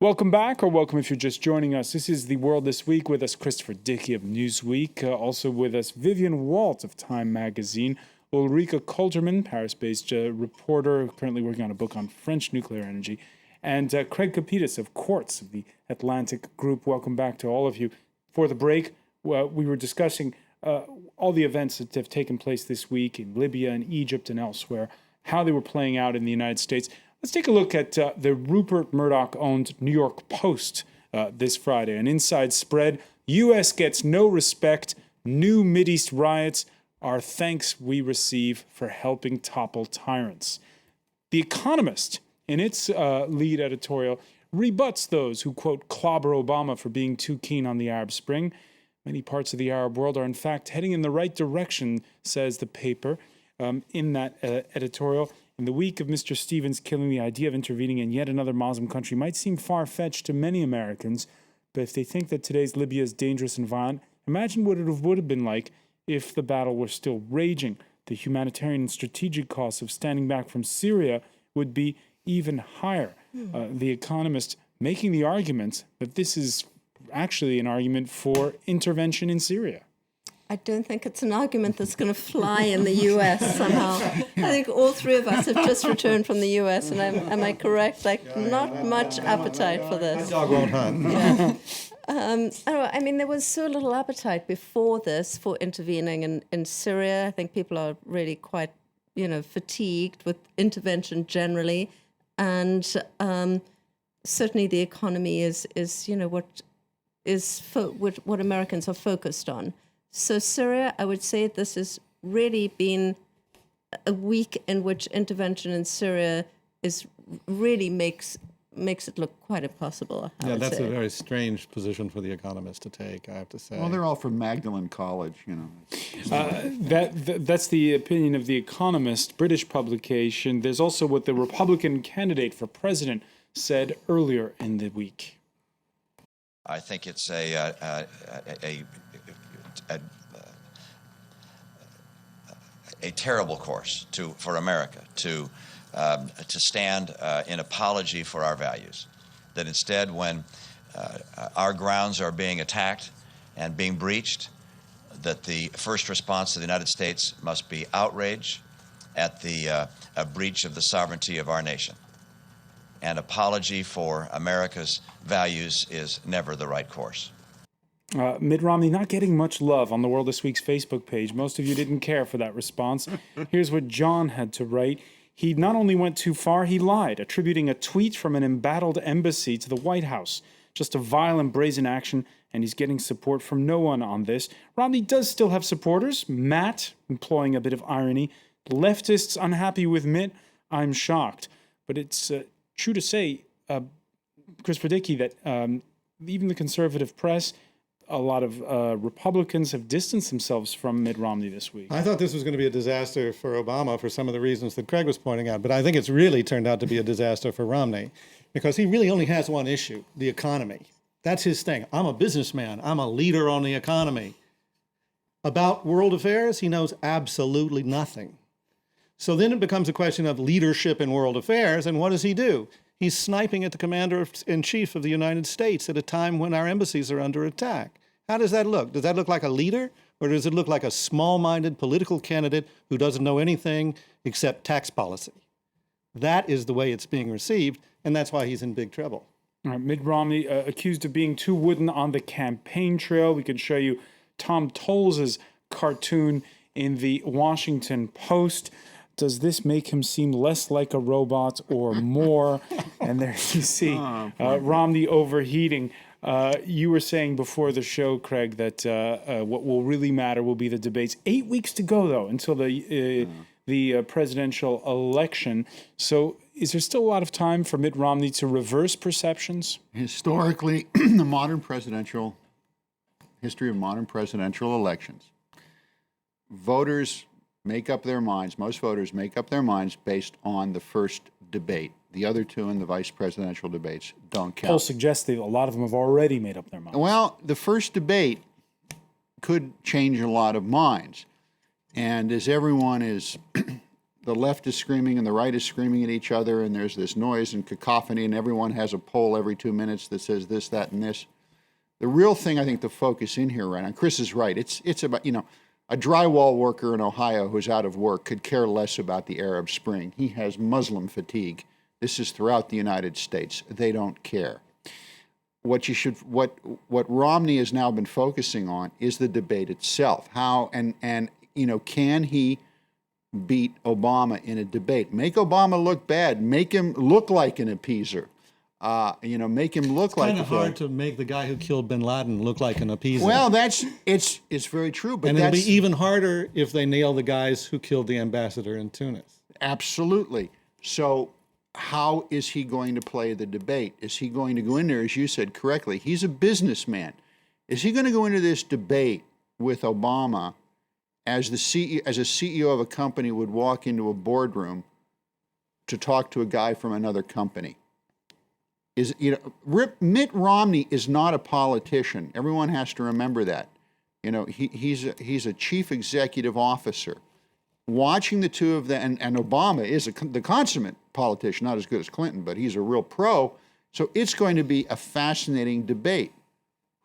Welcome back, or welcome if you're just joining us. This is The World This Week. With us, Christopher Dickey of Newsweek. Also with us, Vivian Walt of Time Magazine. Ulrike Kolterman, Paris-based reporter, currently working on a book on French nuclear energy. And Craig Kapitas of Quartz of the Atlantic Group. Welcome back to all of you. For the break, we were discussing all the events that have taken place this week in Libya and Egypt and elsewhere, how they were playing out in the United States. Let's take a look at the Rupert Murdoch-owned New York Post this Friday. An inside spread. U.S. gets no respect. New Mideast riots are thanks we receive for helping topple tyrants. The Economist, in its lead editorial, rebuts those who, quote, clobber Obama for being too keen on the Arab Spring. Many parts of the Arab world are, in fact, heading in the right direction, says the paper in that editorial. In the week of Mr. Stevens killing, the idea of intervening in yet another Muslim country might seem far-fetched to many Americans, but if they think that today's Libya is dangerous and violent, imagine what it would have been like if the battle were still raging. The humanitarian and strategic costs of standing back from Syria would be even higher. The Economist making the argument that this is actually an argument for intervention in Syria. I don't think it's an argument that's going to fly in the U.S. somehow. I think all three of us have just returned from the U.S., and am I correct? Not much appetite for this. My dog won't hunt. Yeah. I mean, there was so little appetite before this for intervening in Syria. I think people are really quite, fatigued with intervention generally, and certainly the economy is what Americans are focused on. So Syria, I would say this has really been a week in which intervention in Syria really makes it look quite impossible. Yeah, that's a very strange position for the Economist to take, I have to say. Well, they're all from Magdalen College, That's the opinion of The Economist, British publication. There's also what the Republican candidate for president said earlier in the week. I think it's a terrible course for America to stand in apology for our values. That instead, when our grounds are being attacked and being breached, that the first response of the United States must be outrage at the breach of the sovereignty of our nation. And apology for America's values is never the right course. Mitt Romney not getting much love on the World This Week's Facebook page. Most of you didn't care for that response. Here's what John had to write. He not only went too far, he lied, attributing a tweet from an embattled embassy to the White House. Just a vile and brazen action, and he's getting support from no one on this. Romney does still have supporters. Matt, employing a bit of irony. Leftists unhappy with Mitt. I'm shocked. But it's true to say, Christopher Dickey, that even the conservative press, a lot of Republicans have distanced themselves from Mitt Romney this week. I thought this was going to be a disaster for Obama for some of the reasons that Craig was pointing out, but I think it's really turned out to be a disaster for Romney because he really only has one issue, the economy. That's his thing. I'm a businessman. I'm a leader on the economy. About world affairs, he knows absolutely nothing. So then it becomes a question of leadership in world affairs, and what does he do? He's sniping at the commander-in-chief of the United States at a time when our embassies are under attack. How does that look? Does that look like a leader, or does it look like a small-minded political candidate who doesn't know anything except tax policy? That is the way it's being received, and that's why he's in big trouble. All right, Mitt Romney accused of being too wooden on the campaign trail. We can show you Tom Tolles' cartoon in the Washington Post. Does this make him seem less like a robot or more? And there you see Romney overheating. You were saying before the show, Craig, that what will really matter will be the debates. 8 weeks to go, though, until the presidential election. So is there still a lot of time for Mitt Romney to reverse perceptions? Historically, the history of modern presidential elections, most voters make up their minds based on the first debate. The other two in the vice presidential debates don't count. Polls suggest that a lot of them have already made up their minds. Well, the first debate could change a lot of minds. And as everyone is the left is screaming and the right is screaming at each other, and there's this noise and cacophony, and everyone has a poll every 2 minutes that says this, that, and this. The real thing I think to focus in here right now, Chris is right, it's about, a drywall worker in Ohio who's out of work could care less about the Arab Spring. He has Muslim fatigue. This is throughout the United States. They don't care. What Romney has now been focusing on is the debate itself. How and can he beat Obama in a debate? Make Obama look bad. Make him look like an appeaser. Make him look like. Kind of hard to make the guy who killed bin Laden look like an appeaser. Well, it's very true, but it'll be even harder if they nail the guys who killed the ambassador in Tunis. Absolutely. So, how is he going to play the debate? Is he going to go in there, as you said correctly? He's a businessman. Is he going to go into this debate with Obama as a CEO of a company would walk into a boardroom to talk to a guy from another company? Mitt Romney is not a politician. Everyone has to remember that. He's a chief executive officer. Watching the two of them, and Obama is the consummate politician, not as good as Clinton, but he's a real pro. So it's going to be a fascinating debate.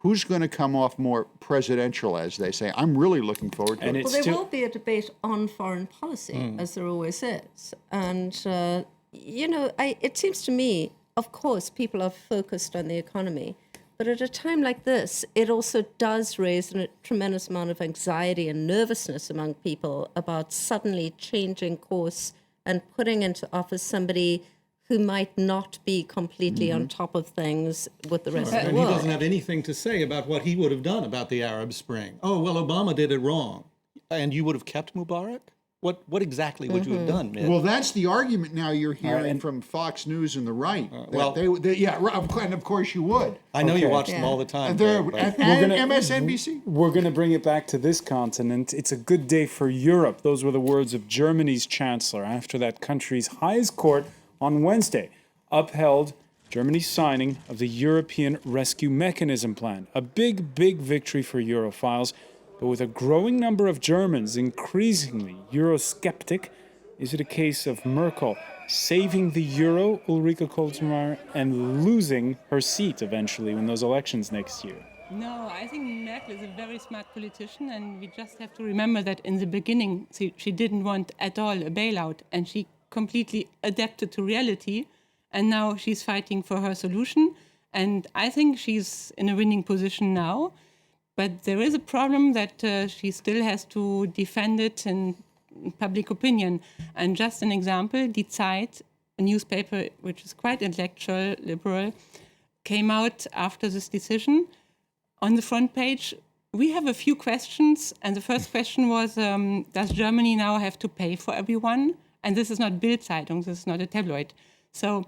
Who's going to come off more presidential, as they say? I'm really looking forward to it. Well, there will be a debate on foreign policy, as there always is. And, it seems to me, of course, people are focused on the economy. But at a time like this, it also does raise a tremendous amount of anxiety and nervousness among people about suddenly changing course and putting into office somebody who might not be completely on top of things with the rest of the And world. he doesn't have anything to say about what he would have done about the Arab Spring. Oh, well, Obama did it wrong. And you would have kept Mubarak? What exactly would you have done, Mitt? Well, that's the argument now you're hearing from Fox News and the right. And of course you would. I know you watch them all the time. And MSNBC. We're going to bring it back to this continent. It's a good day for Europe. Those were the words of Germany's chancellor after that country's highest court on Wednesday upheld Germany's signing of the European Rescue Mechanism plan. A big, big victory for Europhiles. But with a growing number of Germans increasingly Eurosceptic, is it a case of Merkel saving the euro, Ulrike Koltenmeier, and losing her seat eventually in those elections next year? No, I think Merkel is a very smart politician, and we just have to remember that in the beginning she didn't want at all a bailout, and she completely adapted to reality, and now she's fighting for her solution, and I think she's in a winning position now. But there is a problem that she still has to defend it in public opinion. And just an example, Die Zeit, a newspaper which is quite intellectual, liberal, came out after this decision. On the front page, we have a few questions. And the first question was, does Germany now have to pay for everyone? And this is not Bild-Zeitung, this is not a tabloid. So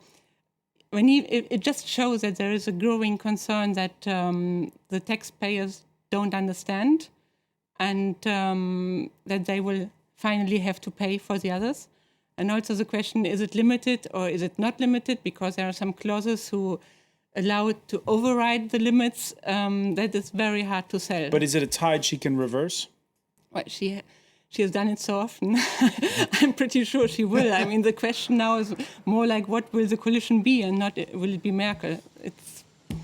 it just shows that there is a growing concern that the taxpayers don't understand, and that they will finally have to pay for the others. And also the question, is it limited or is it not limited? Because there are some clauses who allow it to override the limits. That is very hard to sell. But is it a tide she can reverse? Well, she has done it so often. I'm pretty sure she will. I mean, the question now is more like, what will the coalition be, and not will it be Merkel?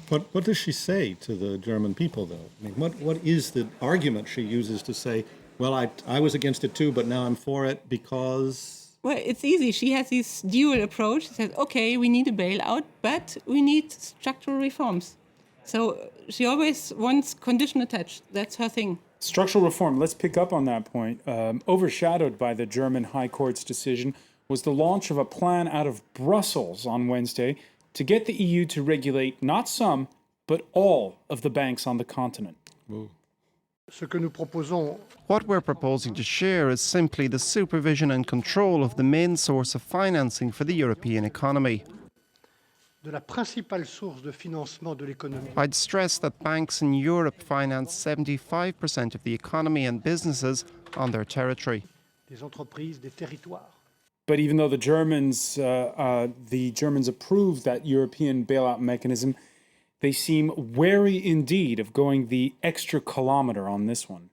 What does she say to the German people, though? I mean, what is the argument she uses to say, well, I was against it too, but now I'm for it because... Well, it's easy. She has this dual approach. She says, okay, we need a bailout, but we need structural reforms. So she always wants condition attached. That's her thing. Structural reform, let's pick up on that point. Overshadowed by the German High Court's decision was the launch of a plan out of Brussels on Wednesday to get the EU to regulate not some, but all of the banks on the continent. What we're proposing to share is simply the supervision and control of the main source of financing for the European economy. I'd stress that banks in Europe finance 75% of the economy and businesses on their territory. But even though the Germans approved that European bailout mechanism, they seem wary indeed of going the extra kilometer on this one.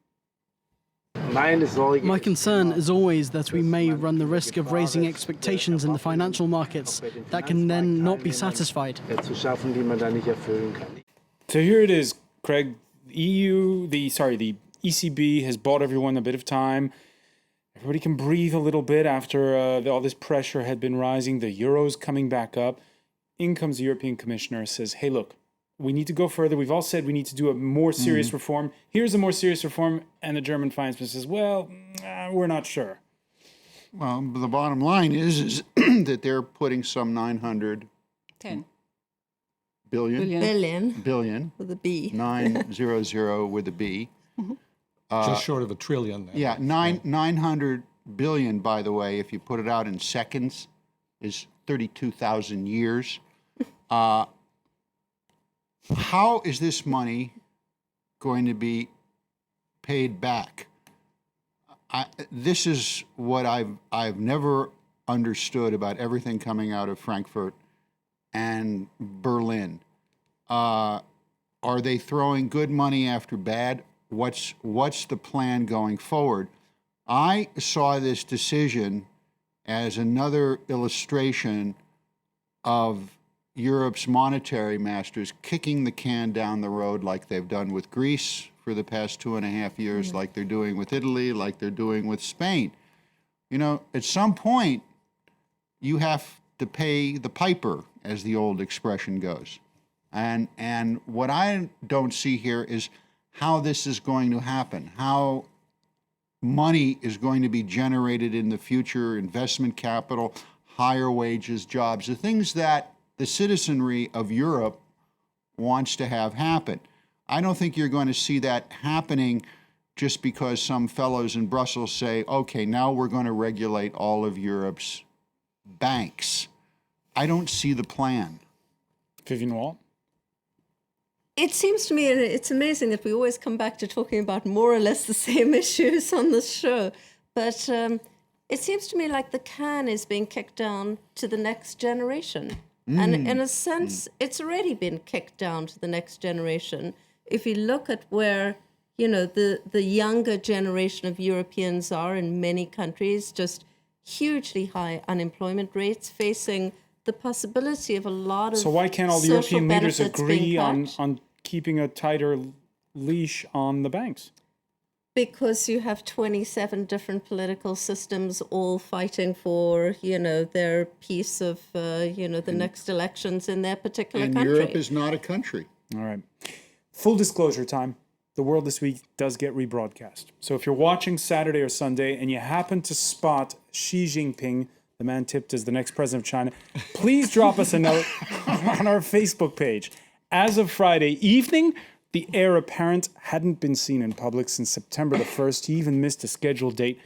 My concern is always that we may run the risk of raising expectations in the financial markets that can then not be satisfied. So here it is, Craig. The ECB has bought everyone a bit of time. Everybody can breathe a little bit after all this pressure had been rising. The euro's coming back up. In comes the European Commissioner, says, hey, look, we need to go further. We've all said we need to do a more serious reform. Here's a more serious reform. And the German finance minister says, well, we're not sure. Well, the bottom line is that they're putting some 10 billion with a B. 900 with a B. Just short of a trillion. Then. Yeah, 900 billion, by the way, if you put it out in seconds, is 32,000 years. How is this money going to be paid back? This is what I've never understood about everything coming out of Frankfurt and Berlin. Are they throwing good money after bad? What's the plan going forward? I saw this decision as another illustration of Europe's monetary masters kicking the can down the road like they've done with Greece for the past 2.5 years, like they're doing with Italy, like they're doing with Spain. You know, at some point, you have to pay the piper, as the old expression goes. And what I don't see here is how this is going to happen, how money is going to be generated in the future, investment capital, higher wages, jobs, the things that the citizenry of Europe wants to have happen. I don't think you're going to see that happening just because some fellows in Brussels say, okay, now we're going to regulate all of Europe's banks. I don't see the plan. Vivian Walt? It seems to me, and it's amazing that we always come back to talking about more or less the same issues on this show, but it seems to me like the can is being kicked down to the next generation. And in a sense, it's already been kicked down to the next generation. If you look at where, you know, the younger generation of Europeans are in many countries, just hugely high unemployment rates, facing the possibility of a lot of So why can't all the social European leaders benefits agree being on cut? keeping a tighter leash on the banks? Because you have 27 different political systems all fighting for, you know, their piece of, the next elections in their particular And country. Europe is not a country. All right. Full disclosure time. The World This Week does get rebroadcast. So if you're watching Saturday or Sunday and you happen to spot Xi Jinping, the man tipped as the next president of China, please drop us a note on our Facebook page. As of Friday evening, the heir apparent hadn't been seen in public since September the 1st. He even missed a scheduled date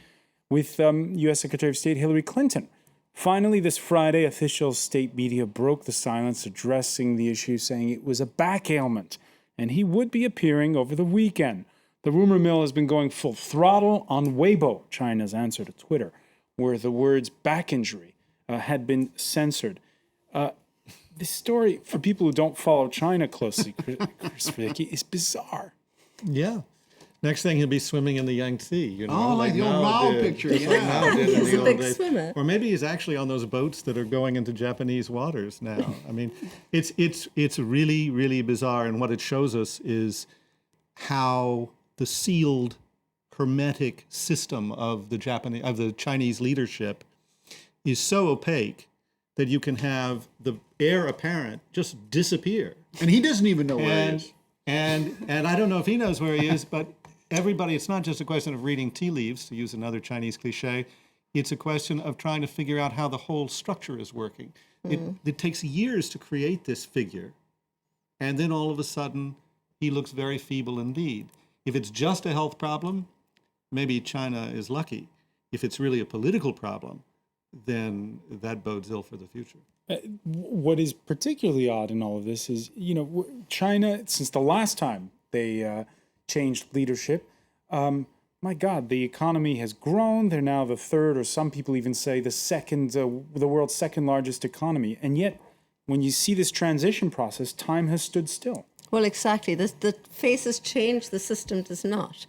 with U.S. Secretary of State Hillary Clinton. Finally, this Friday, official state media broke the silence, addressing the issue, saying it was a back ailment, and he would be appearing over the weekend. The rumor mill has been going full throttle on Weibo, China's answer to Twitter, where the words back injury had been censored. This story, for people who don't follow China closely, Chris Vicky, is bizarre. Yeah. Next thing, he'll be swimming in the Yangtze, you know. Oh, like the old Mao did. picture, Just like Mao did in He's the a old big days. swimmer. Or maybe he's actually on those boats that are going into Japanese waters now. I mean, it's really, really bizarre. And what it shows us is how the sealed, hermetic system of the Chinese leadership is so opaque that you can have the heir apparent just disappear. And he doesn't even know where he is. And I don't know if he knows where he is, but everybody, it's not just a question of reading tea leaves, to use another Chinese cliche. It's a question of trying to figure out how the whole structure is working. It takes years to create this figure. And then all of a sudden, he looks very feeble indeed. If it's just a health problem, maybe China is lucky. If it's really a political problem, then that bodes ill for the future. What is particularly odd in all of this is, you know, China, since the last time they changed leadership, my God, the economy has grown. They're now the third, or some people even say the world's second largest economy. And yet, when you see this transition process, time has stood still. Well, exactly. The faces change, the system does not.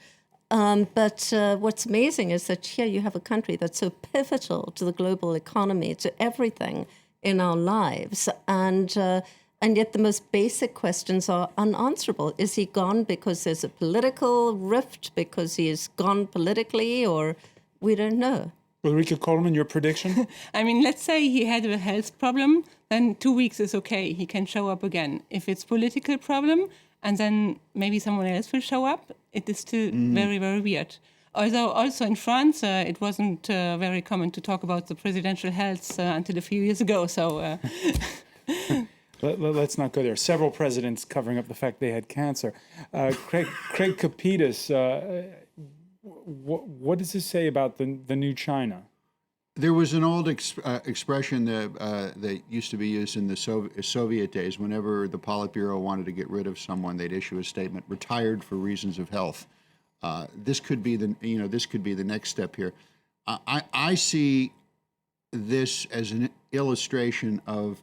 But what's amazing is that here you have a country that's so pivotal to the global economy, to everything in our lives, and yet the most basic questions are unanswerable. Is he gone because there's a political rift, because he is gone politically, or we don't know? Ulrike Kollermann, your prediction? I mean, let's say he had a health problem, then 2 weeks is okay. He can show up again. If it's political problem, and then maybe someone else will show up, it is still very, very weird. Although also in France, it wasn't very common to talk about the presidential health until a few years ago. So Let's not go there. Several presidents covering up the fact they had cancer. Craig Kapitas, what does this say about the new China? There was an old expression that used to be used in the Soviet days. Whenever the Politburo wanted to get rid of someone, they'd issue a statement: "Retired for reasons of health." This could be the next step here. I see this as an illustration of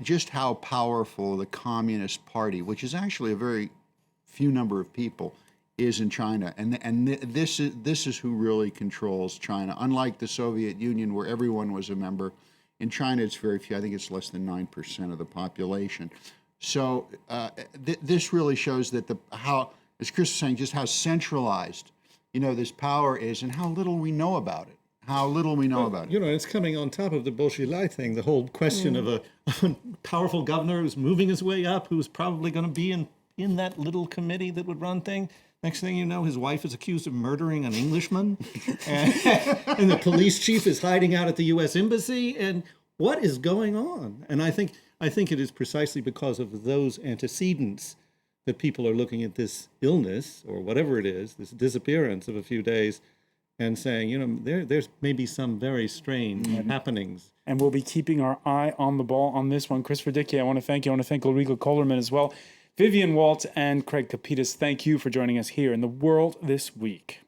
just how powerful the Communist Party, which is actually a very few number of people, is in China, and this is who really controls China. Unlike the Soviet Union, where everyone was a member, in China it's very few. I think it's less than 9% of the population. So this really shows that how, as Chris was saying, just how centralized this power is, and how little we know about it. It's coming on top of the Bolshevik thing. The whole question of a powerful governor who's moving his way up, who's probably going to be in that little committee that would run things. Next thing you know, his wife is accused of murdering an Englishman, and the police chief is hiding out at the U.S. Embassy. And what is going on? And I think it is precisely because of those antecedents that people are looking at this illness, or whatever it is, this disappearance of a few days, and saying, there's maybe some very strange happenings. And we'll be keeping our eye on the ball on this one. Christopher Dickey, I want to thank you. I want to thank Ulrike Kollermann as well. Vivian Walt and Craig Kapitas, thank you for joining us here in The World This Week.